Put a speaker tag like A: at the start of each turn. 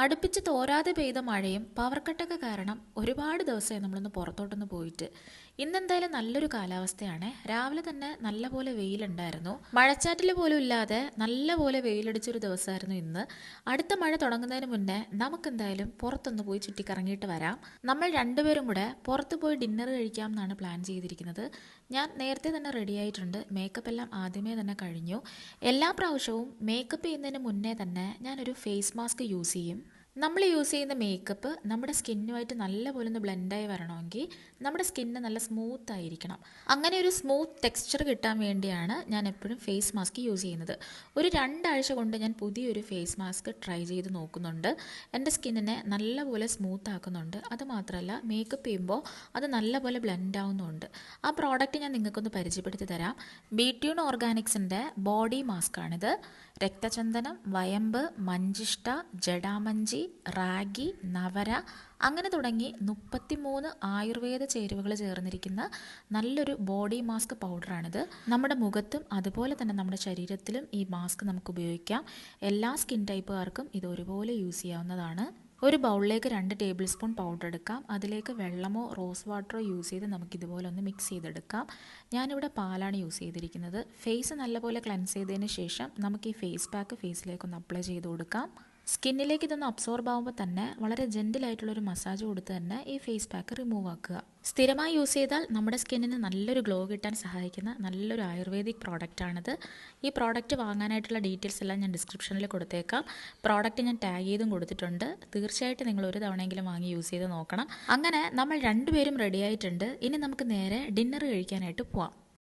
A: അടുപ്പിച്ച് തോരാതെ പെയ്ത മഴയും പവർ കട്ടൊക്കെ കാരണം ഒരുപാട് ദിവസമായി നമ്മളൊന്ന് പുറത്തോട്ടൊന്ന് പോയിട്ട്. ഇന്നെന്തായാലും നല്ലൊരു കാലാവസ്ഥയാണ്. രാവിലെ തന്നെ നല്ല പോലെ വെയിലുണ്ടായിരുന്നു. മഴച്ചാറ്റിൽ പോലും ഇല്ലാതെ നല്ല പോലെ വെയിലടിച്ചൊരു ദിവസമായിരുന്നു ഇന്ന്. അടുത്ത മഴ തുടങ്ങുന്നതിന് മുന്നേ നമുക്കെന്തായാലും പുറത്തൊന്ന് പോയി ചുറ്റിക്കറങ്ങിയിട്ട് വരാം. നമ്മൾ രണ്ടുപേരും കൂടെ പുറത്ത് പോയി ഡിന്നർ കഴിക്കാം എന്നാണ് പ്ലാൻ ചെയ്തിരിക്കുന്നത്. ഞാൻ നേരത്തെ തന്നെ റെഡി ആയിട്ടുണ്ട്. മേക്കപ്പ് എല്ലാം ആദ്യമേ തന്നെ കഴിഞ്ഞു. എല്ലാ പ്രാവശ്യവും മേക്കപ്പ് ചെയ്യുന്നതിന് മുന്നേ തന്നെ ഞാനൊരു ഫേസ് മാസ്ക് യൂസ് ചെയ്യും. നമ്മൾ യൂസ് ചെയ്യുന്ന മേക്കപ്പ് നമ്മുടെ സ്കിന്നുമായിട്ട് നല്ലപോലെ ഒന്ന് ബ്ലെൻഡായി വരണമെങ്കിൽ നമ്മുടെ സ്കിന്ന് നല്ല സ്മൂത്ത് ആയിരിക്കണം. അങ്ങനെ ഒരു സ്മൂത്ത് ടെക്സ്ചർ കിട്ടാൻ വേണ്ടിയാണ് ഞാൻ എപ്പോഴും ഫേസ് മാസ്ക് യൂസ് ചെയ്യുന്നത്. ഒരു 2 ആഴ്ച കൊണ്ട് ഞാൻ പുതിയൊരു ഫേസ് മാസ്ക് ട്രൈ ചെയ്ത് നോക്കുന്നുണ്ട്. എൻ്റെ സ്കിന്നിനെ നല്ലപോലെ സ്മൂത്ത് ആക്കുന്നുണ്ട്. അതുമാത്രമല്ല മേക്കപ്പ് ചെയ്യുമ്പോൾ അത് നല്ലപോലെ ബ്ലെൻഡ് ആവുന്നുണ്ട്. ആ പ്രോഡക്റ്റ് ഞാൻ നിങ്ങൾക്കൊന്ന് പരിചയപ്പെടുത്തി തരാം. ബിറ്റ്യൂൺ ഓർഗാനിക്സിൻ്റെ ബോഡി മാസ്കാണിത്. രക്തചന്ദനം, വയമ്പ്, മഞ്ചിഷ്ട, ജഡാമഞ്ചി, റാഗി, നവര അങ്ങനെ തുടങ്ങി 33 ആയുർവേദ ചേരുവകൾ ചേർന്നിരിക്കുന്ന നല്ലൊരു ബോഡി മാസ്ക് പൗഡറാണിത്. നമ്മുടെ മുഖത്തും അതുപോലെ തന്നെ നമ്മുടെ ശരീരത്തിലും ഈ മാസ്ക് നമുക്ക് ഉപയോഗിക്കാം. എല്ലാ സ്കിൻ ടൈപ്പുകാർക്കും ഇത് ഒരുപോലെ യൂസ് ചെയ്യാവുന്നതാണ്. ഒരു ബൗളിലേക്ക് 2 ടേബിൾ സ്പൂൺ പൗഡർ എടുക്കാം. അതിലേക്ക് വെള്ളമോ റോസ് വാട്ടറോ യൂസ് ചെയ്ത് നമുക്കിതുപോലെ ഒന്ന് മിക്സ് ചെയ്തെടുക്കാം. ഞാനിവിടെ പാലാണ് യൂസ് ചെയ്തിരിക്കുന്നത്. ഫേസ് നല്ലപോലെ ക്ലെൻസ് ചെയ്തതിന് ശേഷം നമുക്ക് ഈ ഫേസ് പാക്ക് ഫേസിലേക്കൊന്ന് അപ്ലൈ ചെയ്ത് കൊടുക്കാം. സ്കിന്നിലേക്ക് ഇതൊന്ന് അബ്സോർബ് ആകുമ്പോൾ തന്നെ വളരെ ജെൻറ്റിലായിട്ടുള്ളൊരു മസാജ് കൊടുത്ത് തന്നെ ഈ ഫേസ് പാക്ക് റിമൂവ് ആക്കുക. സ്ഥിരമായി യൂസ് ചെയ്താൽ നമ്മുടെ സ്കിന്നിന് നല്ലൊരു ഗ്ലോ കിട്ടാൻ സഹായിക്കുന്ന നല്ലൊരു ആയുർവേദിക് പ്രോഡക്റ്റാണിത്. ഈ പ്രോഡക്റ്റ് വാങ്ങാനായിട്ടുള്ള ഡീറ്റെയിൽസ് എല്ലാം ഞാൻ ഡിസ്ക്രിപ്ഷനിൽ കൊടുത്തേക്കാം. പ്രോഡക്റ്റ് ഞാൻ ടാഗ് ചെയ്തും കൊടുത്തിട്ടുണ്ട്. തീർച്ചയായിട്ടും നിങ്ങൾ ഒരു തവണയെങ്കിലും വാങ്ങി യൂസ് ചെയ്ത് നോക്കണം. അങ്ങനെ നമ്മൾ രണ്ടുപേരും റെഡി ആയിട്ടുണ്ട്. ഇനി നമുക്ക് നേരെ ഡിന്നർ കഴിക്കാനായിട്ട് പോവാം.